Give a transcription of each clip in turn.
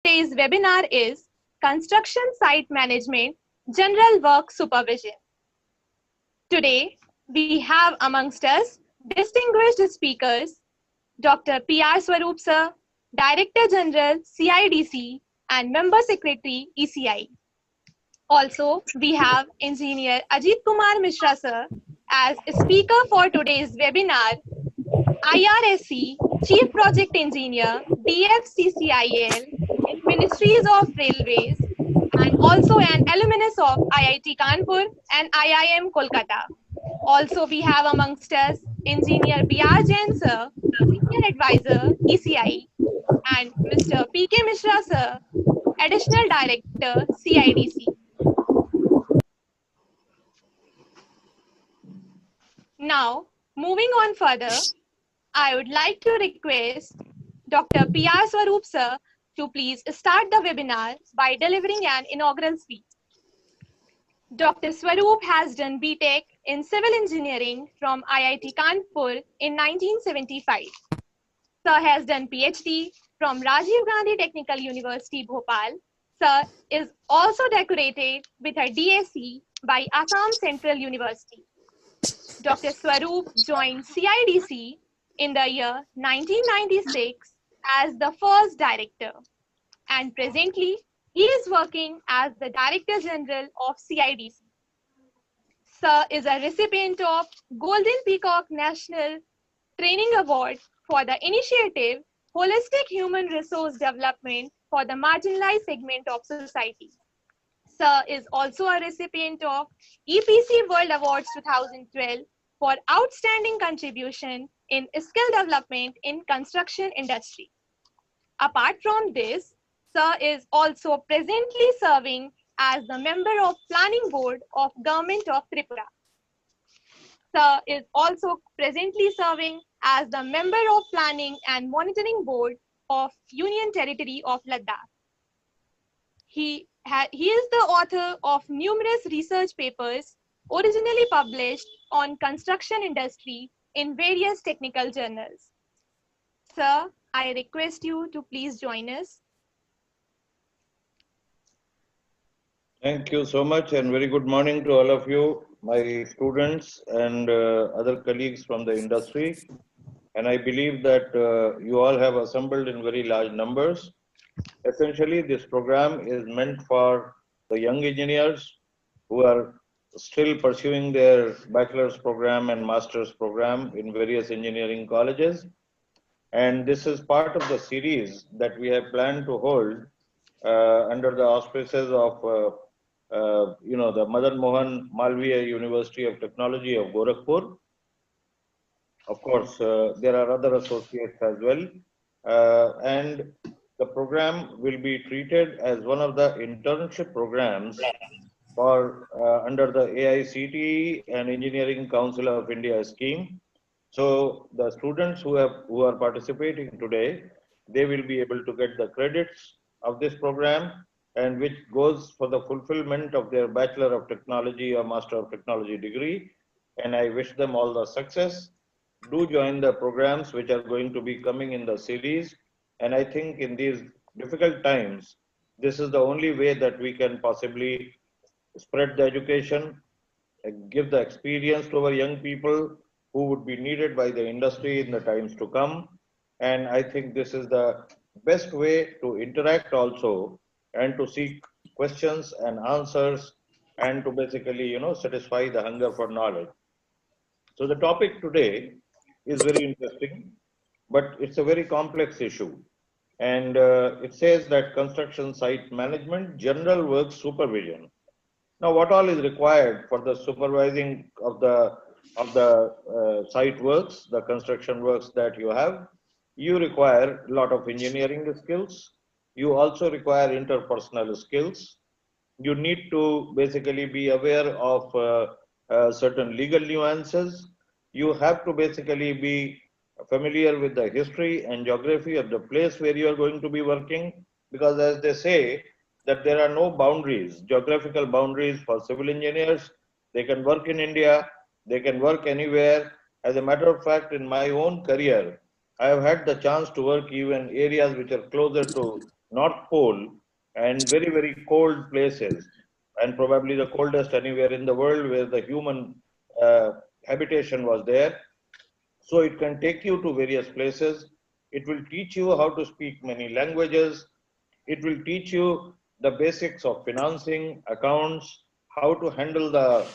Today's webinar is Construction Site Management General Work Supervision. Today, we have amongst us distinguished speakers, Dr. P.R. Swaroop Sir, Director General CIDC and Member Secretary ECI. Also, we have Engineer Ajit Kumar Mishra Sir as speaker for today's webinar, IRSC Chief Project Engineer, DFCCIL, in Ministries of Railways, and also an alumnus of IIT Kanpur and IIM Kolkata. Also, we have amongst us Engineer B.R. Jain Sir, Senior Advisor, ECI, and Mr. P.K. Mishra Sir, Additional Director, CIDC. Now, moving on further, I would like to request Dr. P.R. Swaroop Sir to please start the webinar by delivering an inaugural speech. Dr. Swaroop has done BTech in Civil Engineering from IIT Kanpur in 1975. Sir has done PhD from Rajiv Gandhi Technical University, Bhopal. Sir is also decorated with a DSc by Assam Central University. Dr. Swaroop joined CIDC in the year 1996 as the first director, and presently he is working as the Director General of CIDC. Sir is a recipient of Golden Peacock National Training Award for the initiative Holistic Human Resource Development for the Marginalized Segment of Society. Sir is also a recipient of EPC World Awards 2012 for outstanding contribution in skill development in construction industry. Apart from this, Sir is also presently serving as the member of Planning Board of Government of Tripura. Sir is also presently serving as the member of Planning and Monitoring Board of Union Territory of Ladakh. He is the author of numerous research papers originally published on construction industry in various technical journals. Sir, I request you to please join us. Thank you so much, and very good morning to all of you, my students and other colleagues from the industry. And I believe that you all have assembled in very large numbers. Essentially, this program is meant for the young engineers who are still pursuing their bachelor's program and master's program in various engineering colleges. And this is part of the series that we have planned to hold under the auspices of the Madan Mohan Malviya University of Technology of Gorakhpur. Of course, there are other associates as well. And the program will be treated as one of the internship programs for under the AICTE and Engineering Council of India scheme. So the students who are participating today, they will be able to get the credits of this program, and which goes for the fulfillment of their Bachelor of Technology or Master of Technology degree. And I wish them all the success. Do join the programs which are going to be coming in the series. And I think in these difficult times, this is the only way that we can possibly spread the education, give the experience to our young people who would be needed by the industry in the times to come. And I think this is the best way to interact also, and to seek questions and answers, and to basically, satisfy the hunger for knowledge. So the topic today is very interesting, but it's a very complex issue. And it says that construction site management, general work supervision. Now, what all is required for the supervising of the site works, the construction works that you have? You require a lot of engineering skills. You also require interpersonal skills. You need to basically be aware of certain legal nuances. You have to basically be familiar with the history and geography of the place where you are going to be working, because as they say, that there are no boundaries, geographical boundaries for civil engineers. They can work in India, they can work anywhere. As a matter of fact, in my own career, I have had the chance to work even areas which are closer to North Pole and very, very cold places, and probably the coldest anywhere in the world where the human uh, habitation was there. So it can take you to various places. It will teach you how to speak many languages. It will teach you the basics of financing, accounts, how to handle the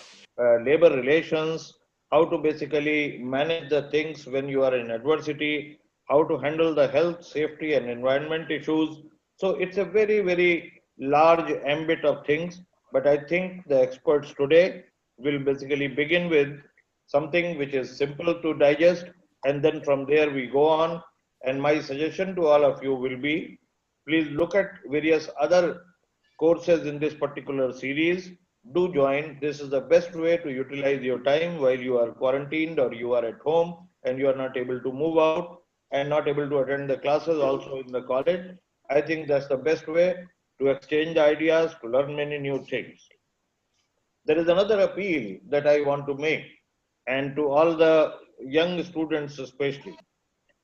labor relations, how to basically manage the things when you are in adversity, how to handle the health, safety, and environment issues. So it's a very, very large ambit of things. But I think the experts today will basically begin with something which is simple to digest, and then from there we go on. And my suggestion to all of you will be, please look at various other courses in this particular series. Do join. This is the best way to utilize your time while you are quarantined or you are at home and you are not able to move out and not able to attend the classes also in the college. I think that's the best way to exchange ideas, to learn many new things. There is another appeal that I want to make, and to all the young students especially,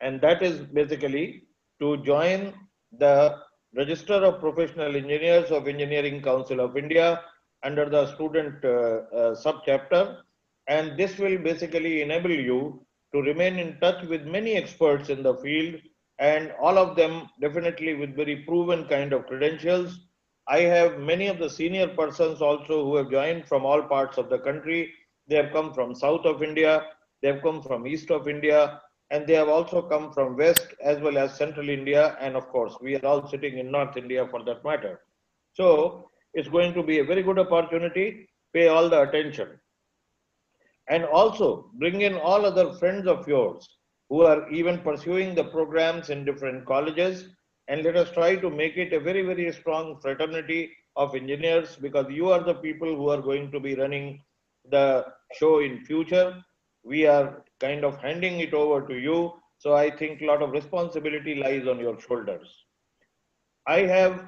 and that is basically to join the Register of Professional Engineers of Engineering Council of India under the student subchapter, and this will basically enable you to remain in touch with many experts in the field, and all of them definitely with very proven kind of credentials. I have many of the senior persons also who have joined from all parts of the country. They have come from south of India, they have come from east of India, and they have also come from west as well as central India, and of course we are all sitting in North India for that matter. So it's going to be a very good opportunity. Pay all the attention, and also bring in all other friends of yours who are even pursuing the programs in different colleges, and let us try to make it a very, very strong fraternity of engineers, because you are the people who are going to be running the show in future. We are kind of handing it over to you, so I think a lot of responsibility lies on your shoulders. I have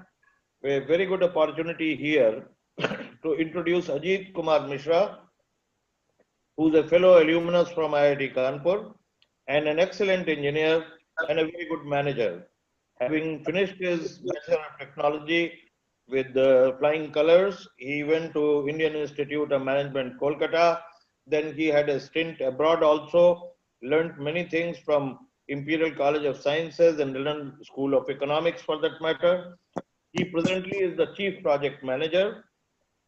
a very good opportunity here to introduce Ajit Kumar Mishra, who's a fellow alumnus from IIT Kanpur and an excellent engineer and a very good manager. Having finished his Bachelor of Technology with flying colors, he went to Indian Institute of Management, Kolkata. Then he had a stint abroad also, learned many things from Imperial College of Sciences and London School of Economics for that matter. He presently is the Chief Project Manager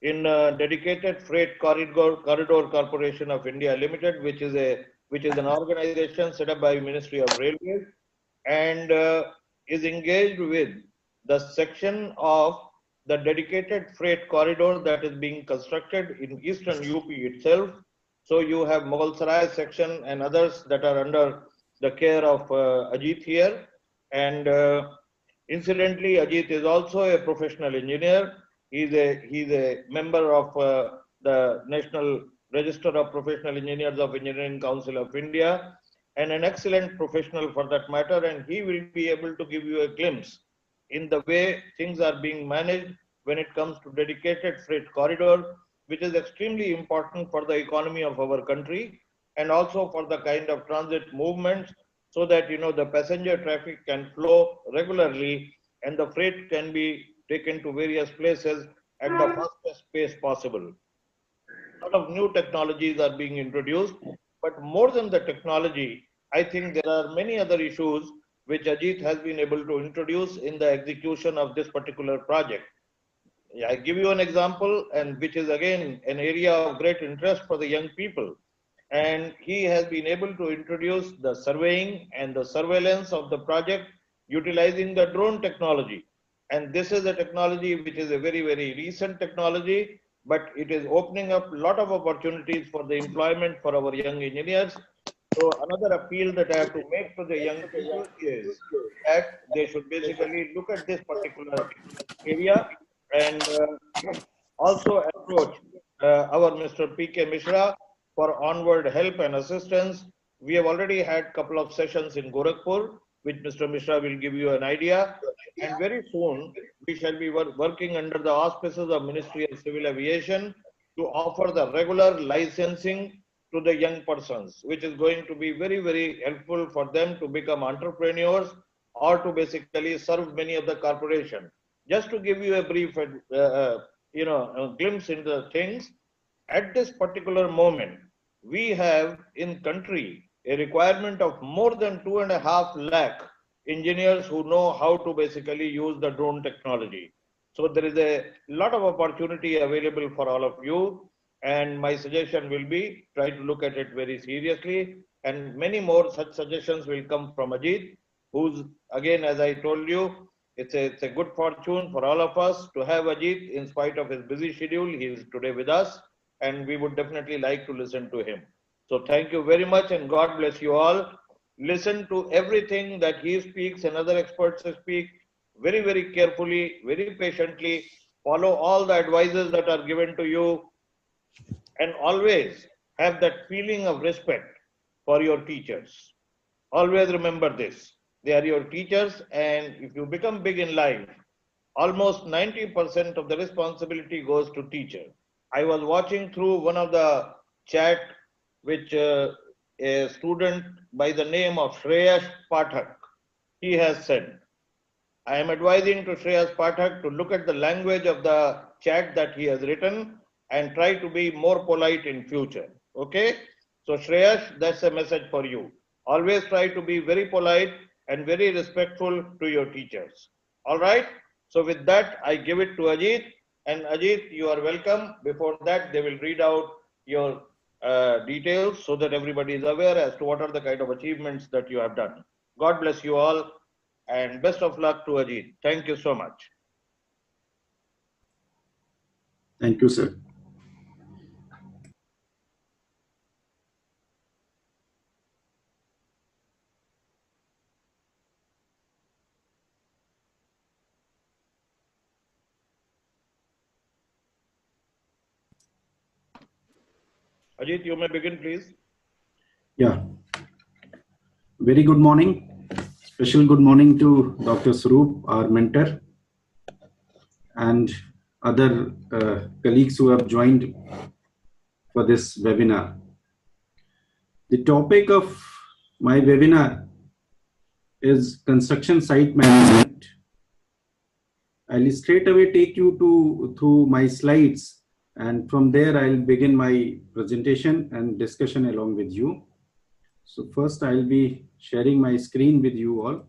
in Dedicated Freight Corridor Corporation of India Limited, which is an organization set up by Ministry of Railways, and is engaged with the section of the dedicated freight corridor that is being constructed in eastern UP itself. So you have Mughal Sarai section and others that are under the care of Ajit here. And incidentally, Ajit is also a professional engineer. He's a member of the National Register of Professional Engineers of Engineering Council of India, and an excellent professional for that matter. And he will be able to give you a glimpse in the way things are being managed when it comes to dedicated freight corridor, which is extremely important for the economy of our country and also for the kind of transit movements, so that the passenger traffic can flow regularly and the freight can be taken to various places at the fastest pace possible. A lot of new technologies are being introduced, but more than the technology, I think there are many other issues which Ajit has been able to introduce in the execution of this particular project. I give you an example, and which is again an area of great interest for the young people. And he has been able to introduce the surveying and the surveillance of the project utilizing the drone technology. And this is a technology which is a very, very recent technology, but it is opening up a lot of opportunities for the employment for our young engineers. So another appeal that I have to make to the young people is that they should basically look at this particular area and also approach our Mr. P.K. Mishra for onward help and assistance. We have already had a couple of sessions in Gorakhpur, which Mr. Mishra will give you an idea. And very soon, we shall be working under the auspices of Ministry of Civil Aviation to offer the regular licensing to the young persons, which is going to be very, very helpful for them to become entrepreneurs or to basically serve many of the corporation. Just to give you a brief, glimpse into things, at this particular moment, we have in country a requirement of more than 2.5 lakh engineers who know how to basically use the drone technology. So there is a lot of opportunity available for all of you. And my suggestion will be try to look at it very seriously. And many more such suggestions will come from Ajit, who's again, as I told you, it's a good fortune for all of us to have Ajit in spite of his busy schedule. He is today with us and we would definitely like to listen to him. So thank you very much and God bless you all. Listen to everything that he speaks and other experts speak very, very carefully, very patiently. Follow all the advices that are given to you and always have that feeling of respect for your teachers. Always remember this. They are your teachers, and if you become big in life, almost 90% of the responsibility goes to teacher. I was watching through one of the chat which a student by the name of Shreyas Pathak, he has said, I am advising to Shreyas Pathak to look at the language of the chat that he has written and try to be more polite in future. Okay? So Shreyas, that's a message for you. Always try to be very polite and very respectful to your teachers. All right? So with that, I give it to Ajit. And Ajit, you are welcome. Before that, they will read out your details so that everybody is aware as to what are the kind of achievements that you have done. God bless you all and best of luck to Ajit. Thank you so much. Thank you, sir. Ajit, you may begin, please. Yeah. Very good morning. Special good morning to Dr. Swaroop, our mentor, and other colleagues who have joined for this webinar. The topic of my webinar is construction site management. I'll straight away take you through my slides, and from there I'll begin my presentation and discussion along with you. So first I'll be sharing my screen with you all.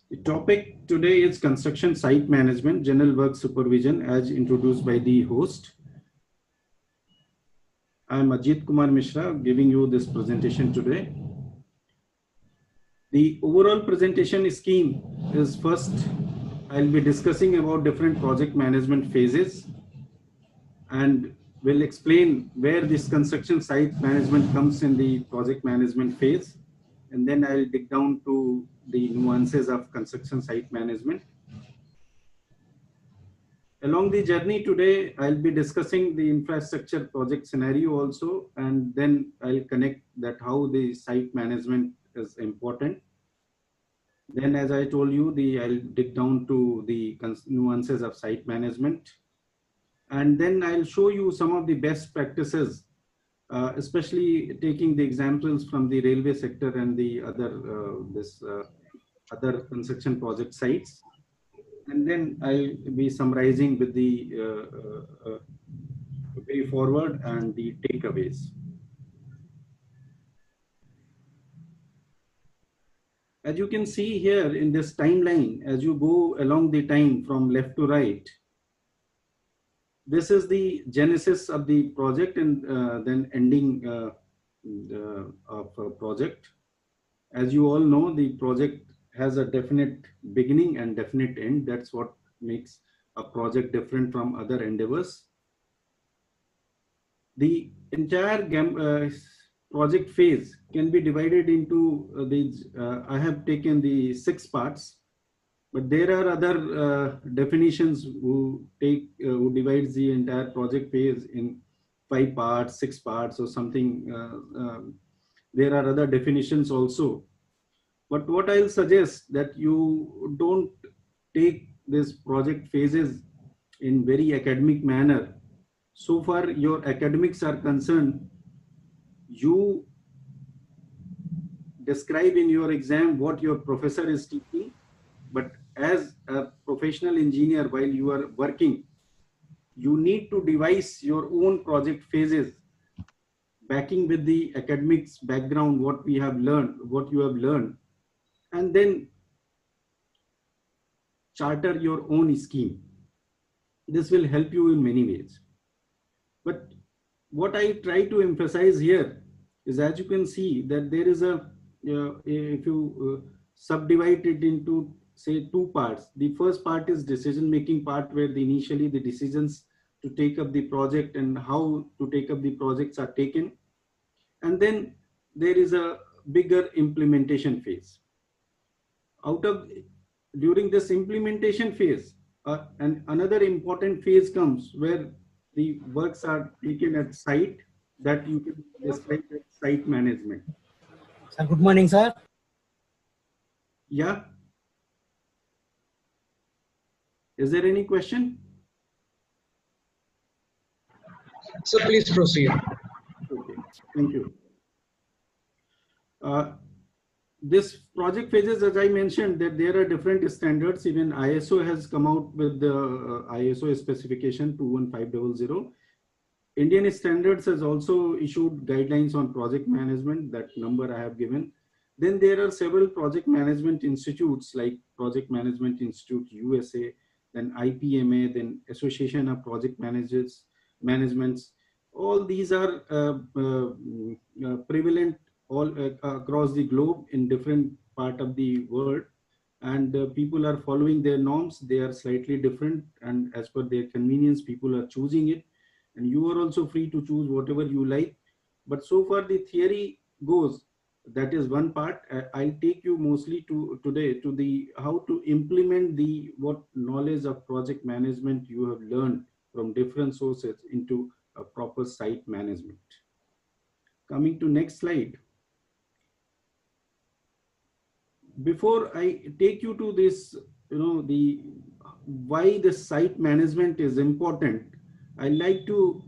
The topic today is construction site management, general work supervision as introduced by the host. I am Ajit Kumar Mishra giving you this presentation today. The overall presentation scheme is first, I'll be discussing about different project management phases and will explain where this construction site management comes in the project management phase. And then I'll dig down to the nuances of construction site management. Along the journey today, I'll be discussing the infrastructure project scenario also, and then I'll connect that how the site management is important. Then, as I told you, I'll dig down to the nuances of site management. And then I'll show you some of the best practices, especially taking the examples from the railway sector and the other construction project sites. And then I'll be summarizing with the way forward and the takeaways. As you can see here in this timeline, as you go along the time from left to right, this is the genesis of the project and then ending of a project. As you all know, the project has a definite beginning and definite end. That's what makes a project different from other endeavors. The entire project phase can be divided into these. I have taken the 6 parts, but there are other definitions who divides the entire project phase in 5 parts, 6 parts, or something. There are other definitions also. But what I'll suggest that you don't take this project phases in very academic manner. So far your academics are concerned, you describe in your exam what your professor is teaching, but as a professional engineer, while you are working, you need to devise your own project phases, backing with the academics background, what we have learned, what you have learned, and then charter your own scheme. This will help you in many ways. But what I try to emphasize here is, as you can see, that there is if you subdivide it into say 2 parts. The first part is decision making part, where initially the decisions to take up the project and how to take up the projects are taken. And then there is a bigger implementation phase. During this implementation phase, and another important phase comes where the works are taken at site, that you can describe as site management. Sir, good morning, sir. Yeah. Is there any question? So please proceed. Okay, thank you. This project phases, as I mentioned, that there are different standards. Even ISO has come out with the ISO specification 21500. Indian Standards has also issued guidelines on project management, that number I have given. Then there are several project management institutes like Project Management Institute USA, then IPMA, then Association of Project Managers, Managements. All these are prevalent all across the globe in different part of the world, and people are following their norms. They are slightly different, and as per their convenience, people are choosing it, and you are also free to choose whatever you like. But so far the theory goes, that is one part. I take you mostly today to the how to implement the what knowledge of project management you have learned from different sources into a proper site management. Coming to next slide. Before I take you to this, the why the site management is important, I like to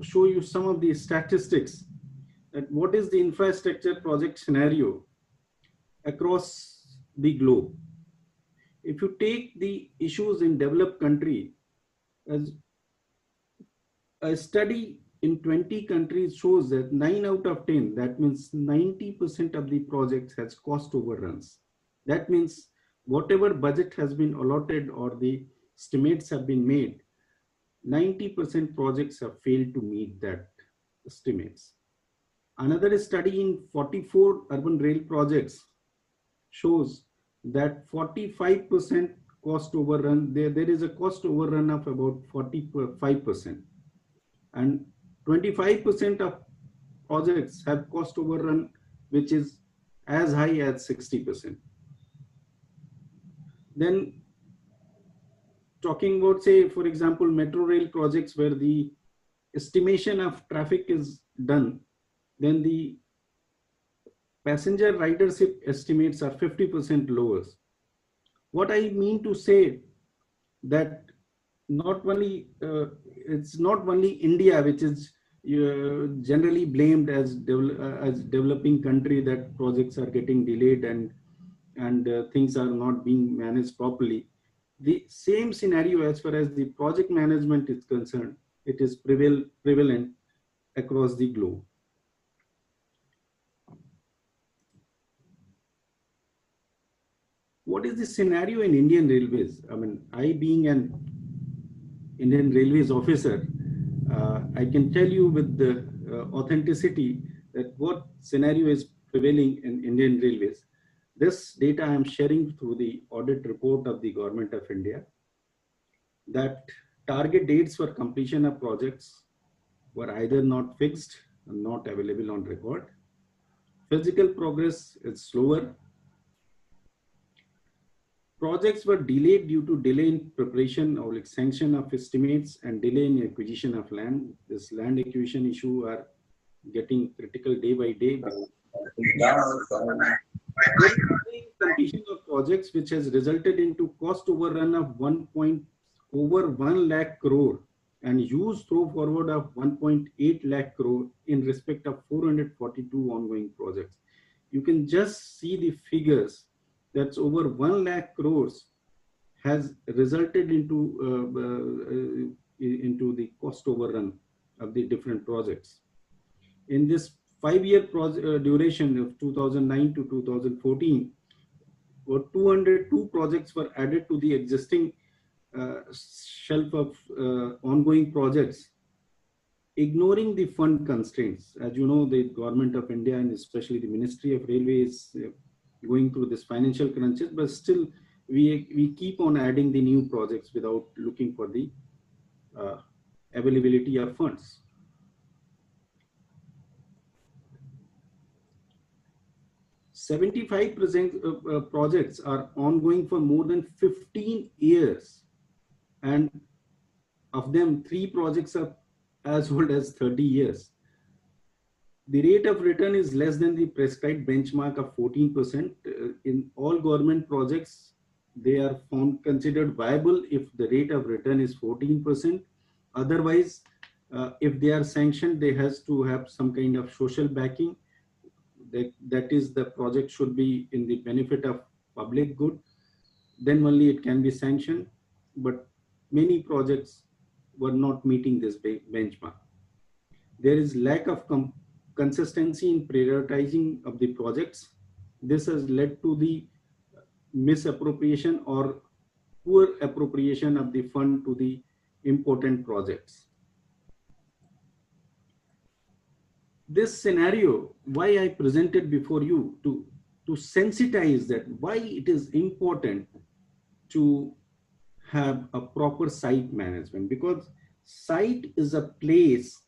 show you some of the statistics that what is the infrastructure project scenario across the globe. If you take the issues in developed country, as a study in 20 countries shows that 9 out of 10, that means 90% of the projects has cost overruns. That means whatever budget has been allotted or the estimates have been made, 90% projects have failed to meet that estimates. Another study in 44 urban rail projects shows that 45% cost overrun, there is a cost overrun of about 45%. And 25% of projects have cost overrun, which is as high as 60%. Then talking about, say, for example, metro rail projects where the estimation of traffic is done, then the passenger ridership estimates are 50% lower. What I mean to say that not only it's not only India which is generally blamed as developing country, that projects are getting delayed and things are not being managed properly. The same scenario as far as the project management is concerned, it is prevalent across the globe. What is the scenario in Indian Railways? I mean, I being an Indian Railways officer, I can tell you with the authenticity that what scenario is prevailing in Indian Railways. This data I am sharing through the audit report of the Government of India, that target dates for completion of projects were either not fixed or not available on record. Physical progress is slower. Projects were delayed due to delay in preparation or like sanction of estimates and delay in acquisition of land. This land acquisition issue are getting critical day by day. Completion of projects which has resulted into cost overrun of over 1 lakh crore and use throw forward of 1.8 lakh crore in respect of 442 ongoing projects. You can just see the figures. That's over 1 lakh crores has resulted into the cost overrun of the different projects. In this 5-year duration of 2009 to 2014, 202 projects were added to the existing shelf of ongoing projects, ignoring the fund constraints. As you know, the government of India and especially the Ministry of Railways going through this financial crunches, but still we keep on adding the new projects without looking for the availability of funds. 75% of projects are ongoing for more than 15 years, and of them 3 projects are as old as 30 years. The rate of return is less than the prescribed benchmark of 14%. In all government projects, they are considered viable if the rate of return is 14%. Otherwise, if they are sanctioned, they has to have some kind of social backing. That is, the project should be in the benefit of public good. Then only it can be sanctioned. But many projects were not meeting this benchmark. There is lack of consistency in prioritizing of the projects. This has led to the misappropriation or poor appropriation of the fund to the important projects. This scenario, why I presented before you to sensitize that why it is important to have a proper site management, because site is a place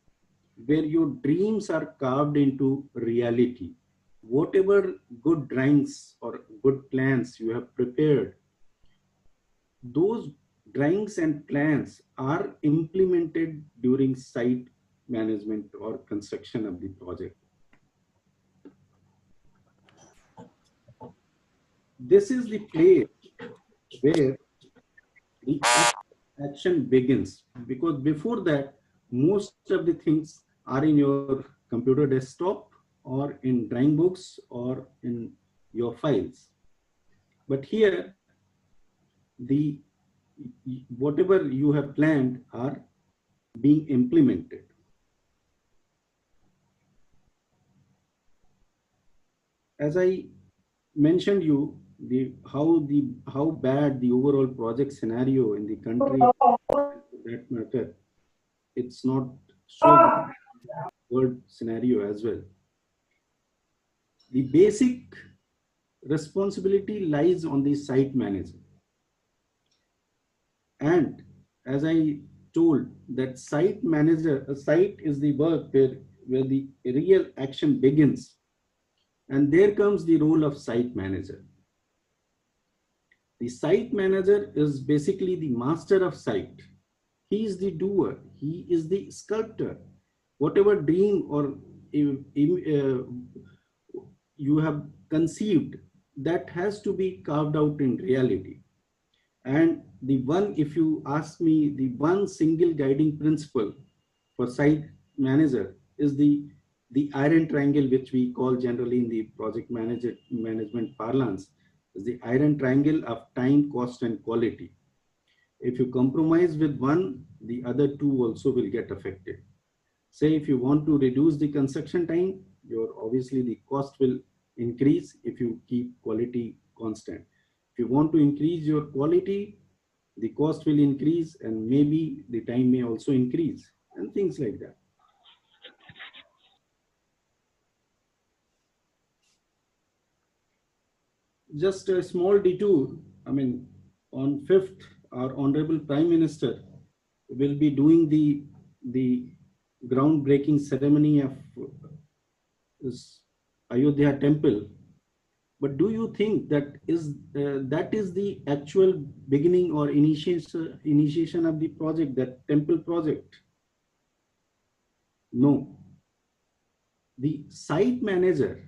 where your dreams are carved into reality. Whatever good drawings or good plans you have prepared, those drawings and plans are implemented during site management or construction of the project. This is the place where the action begins, because before that, most of the things are in your computer desktop or in drawing books or in your files. But here, whatever you have planned are being implemented. As I mentioned you, how bad the overall project scenario in the country, for that matter, it's not so world scenario as well. The basic responsibility lies on the site manager. And as I told, that site manager, a site is the work where the real action begins. And there comes the role of site manager. The site manager is basically the master of site. He is the doer. He is the sculptor. Whatever dream or you have conceived, that has to be carved out in reality. And if you ask me, the one single guiding principle for site manager is the iron triangle, which we call generally in the project management parlance, is the iron triangle of time, cost, and quality. If you compromise with one, the other two also will get affected. Say if you want to reduce the construction time, obviously the cost will increase if you keep quality constant. If you want to increase your quality, the cost will increase and maybe the time may also increase and things like that. Just a small detour. I mean, on 5th, our Honorable Prime Minister will be doing the groundbreaking ceremony of this Ayodhya temple. But do you think that is the actual beginning or initiation of the project, that temple project? No. The site manager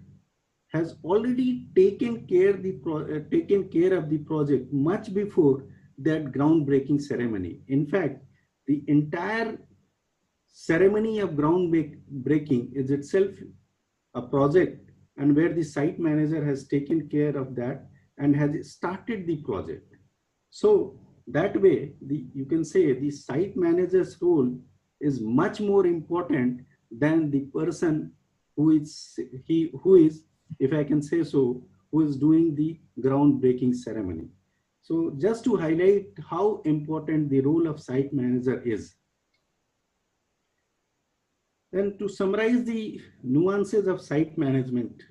has already taken care of the project much before that groundbreaking ceremony. In fact, the entire ceremony of groundbreaking is itself a project, and where the site manager has taken care of that and has started the project. So that way, you can say the site manager's role is much more important than the person who is, if I can say so, who is doing the groundbreaking ceremony. So just to highlight how important the role of site manager is. Then to summarize the nuances of site management,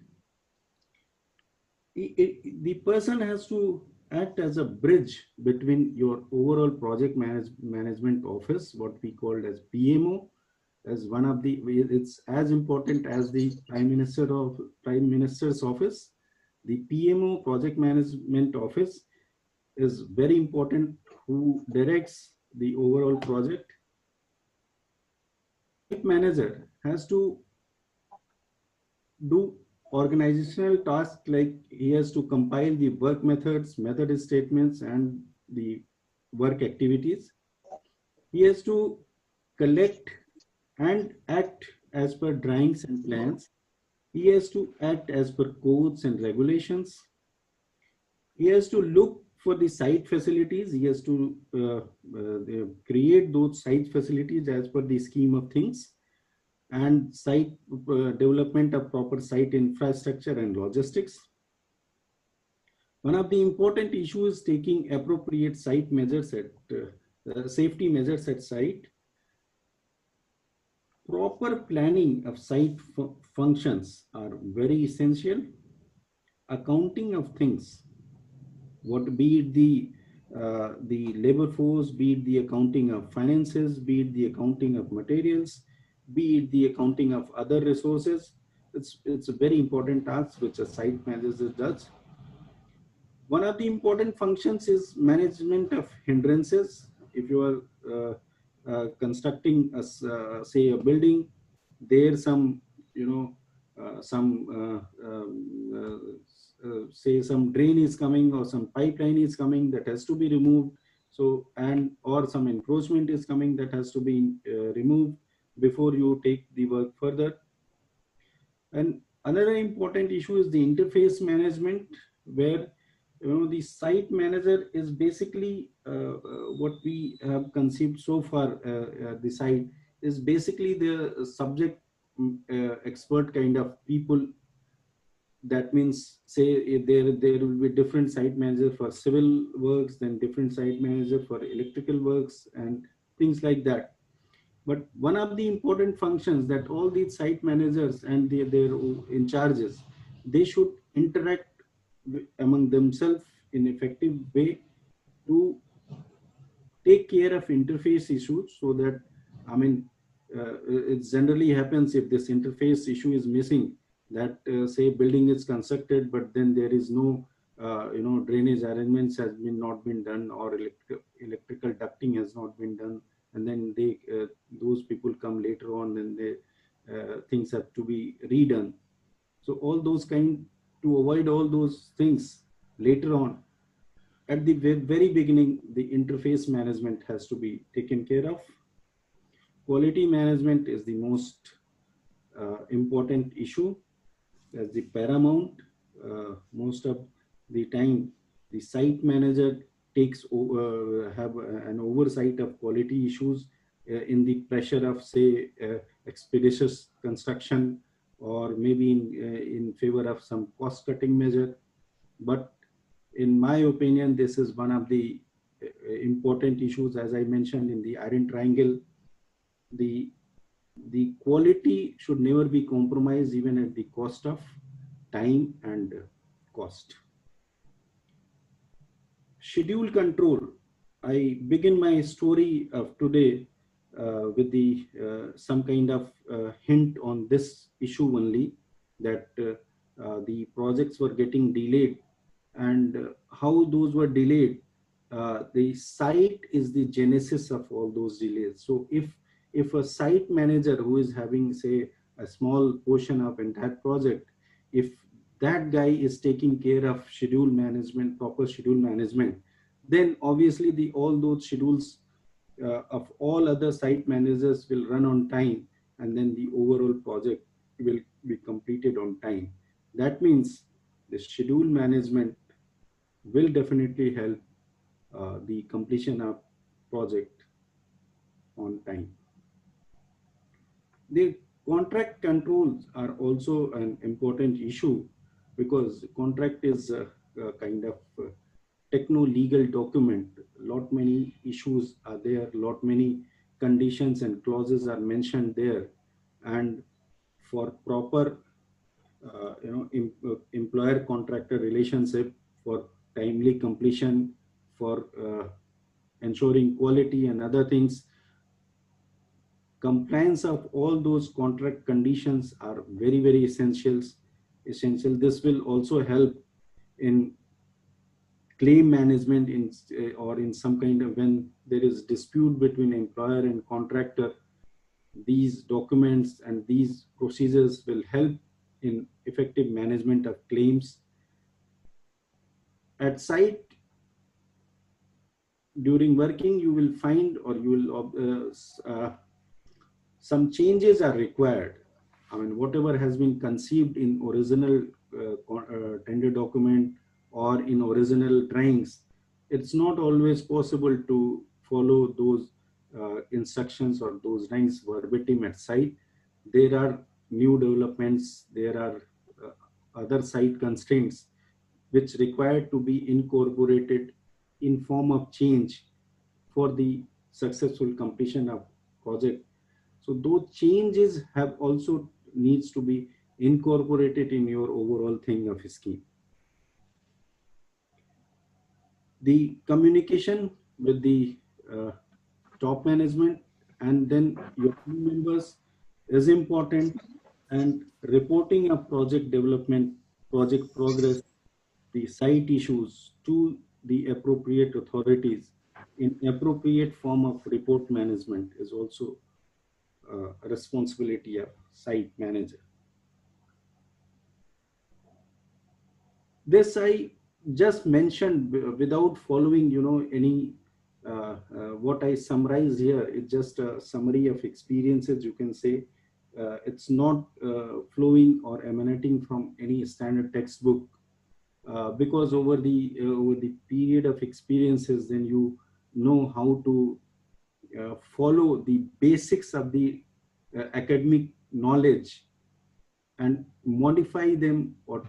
the person has to act as a bridge between your overall project management office, what we called as PMO, as one of the, it's as important as the Prime Minister's office. The PMO, project management office, is very important, who directs the overall project. Site manager has to do organizational tasks, like he has to compile the work methods, method statements, and the work activities. He has to collect and act as per drawings and plans. He has to act as per codes and regulations. He has to look for the site facilities. He has to create those site facilities as per the scheme of things, and site development of proper site infrastructure and logistics. One of the important issues is taking appropriate site measures at safety measures at site. Proper planning of site functions are very essential. Accounting of things, what be it the labor force, be it the accounting of finances, be it the accounting of materials, be it the accounting of other resources. It's a very important task which a site manager does. One of the important functions is management of hindrances. If you are constructing say a building, there's some, say some drain is coming or some pipeline is coming that has to be removed. So, or some encroachment is coming that has to be removed before you take the work further. And another important issue is the interface management, where the site manager is basically what we have conceived so far. The site is basically the subject expert kind of people. That means, say there will be different site manager for civil works, then different site manager for electrical works and things like that. But one of the important functions that all these site managers and their in charges, they should interact among themselves in effective way to take care of interface issues, so that, I mean, it generally happens if this interface issue is missing, that say building is constructed, but then there is no drainage arrangements has not been done, or electrical ducting has not been done, and then those people come later on, and things have to be redone. So all those to avoid all those things later on, at the very beginning, the interface management has to be taken care of. Quality management is the most important issue, as the paramount. Most of the time, the site manager have an oversight of quality issues in the pressure of, say, expeditious construction, or maybe in favor of some cost-cutting measure. But in my opinion, this is one of the important issues. As I mentioned in the iron triangle, the quality should never be compromised, even at the cost of time and cost. Schedule control. I begin my story of today with some kind of hint on this issue only, that the projects were getting delayed, and how those were delayed. The site is the genesis of all those delays. So if a site manager who is having, say, a small portion of entire project, if that guy is taking care of schedule management, proper schedule management, then obviously all those schedules of all other site managers will run on time, and then the overall project will be completed on time. That means the schedule management will definitely help the completion of project on time. The contract controls are also an important issue, because contract is a kind of techno-legal document. Lot many issues are there, lot many conditions and clauses are mentioned there, and for proper employer contractor relationship, for timely completion, for ensuring quality and other things, compliance of all those contract conditions are very essential. This will also help in claim management, or in some kind of, when there is dispute between employer and contractor. These documents and these procedures will help in effective management of claims. At site, during working, you will find, or you will some changes are required. I mean, whatever has been conceived in original tender document or in original drawings, it's not always possible to follow those instructions or those drawings verbatim at site. There are new developments, there are other site constraints which require to be incorporated in form of change for the successful completion of project. So those changes have also needs to be incorporated in your overall thing of scheme. The communication with the top management and then your team members is important, and reporting of project development, project progress, the site issues to the appropriate authorities in appropriate form of report management is also a responsibility of site manager. This I just mentioned without following, any what I summarize here. It's just a summary of experiences, you can say. It's not flowing or emanating from any standard textbook, because over the period of experiences, then you know how to follow the basics of the academic knowledge and modify them or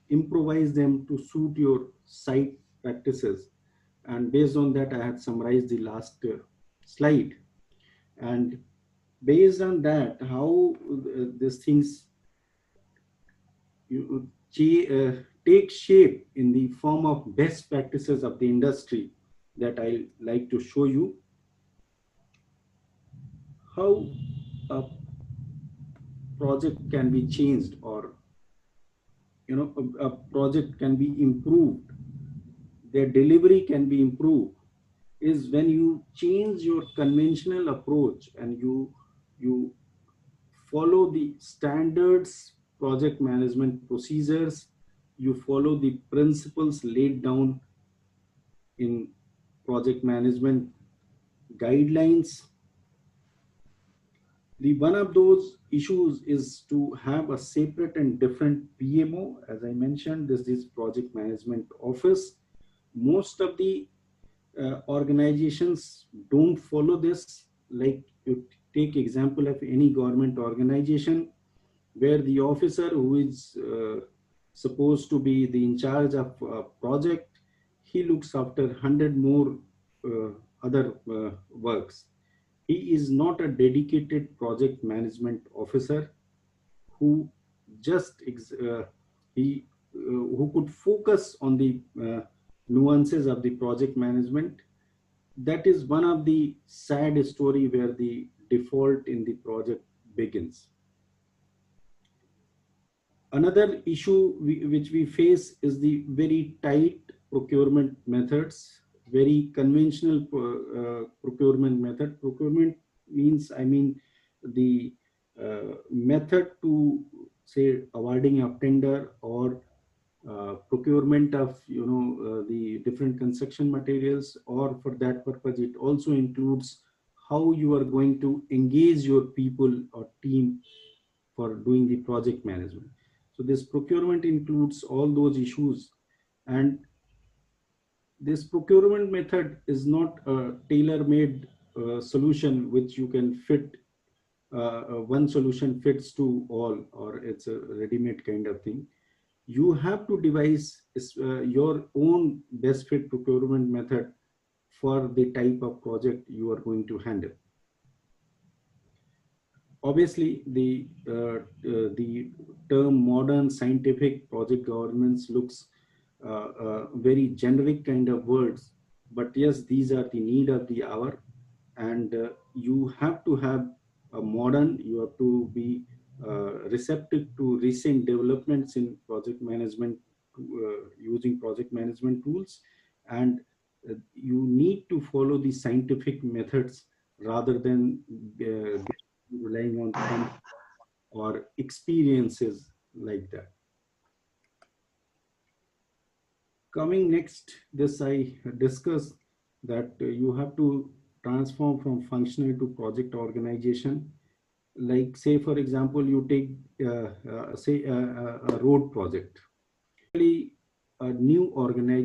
improvise them to suit your site practices. And based on that, I had summarized the last slide. And based on that, how these things take shape in the form of best practices of the industry, that I like to show you how a project can be changed, or a project can be improved, their delivery can be improved, is when you change your conventional approach and you follow the standards project management procedures, you follow the principles laid down in project management guidelines. One of those issues is to have a separate and different PMO. As I mentioned, this is project management office. Most of the organizations don't follow this. Like, you take example of any government organization, where the officer who is supposed to be the in charge of a project, he looks after 100 more other works. He is not a dedicated project management officer who just who could focus on the nuances of the project management. That is one of the sad story where the default in the project begins. Another issue which we face is the very tight procurement methods, very conventional procurement method. Procurement means, I mean, the method to say awarding a tender or procurement of the different construction materials, or for that purpose it also includes how you are going to engage your people or team for doing the project management. So this procurement includes all those issues, and this procurement method is not a tailor-made solution which you can fit. One solution fits to all, or it's a ready-made kind of thing. You have to devise your own best fit procurement method for the type of project you are going to handle. Obviously, the term modern scientific project governance looks very generic kind of words, but yes, these are the need of the hour, and you have to have a modern, you have to be receptive to recent developments in project management, using project management tools, and you need to follow the scientific methods rather than relying on some or experiences like that. Coming next, this I discussed that you have to transform from functional to project organization. Like say, for example, you take say a road project. A new organization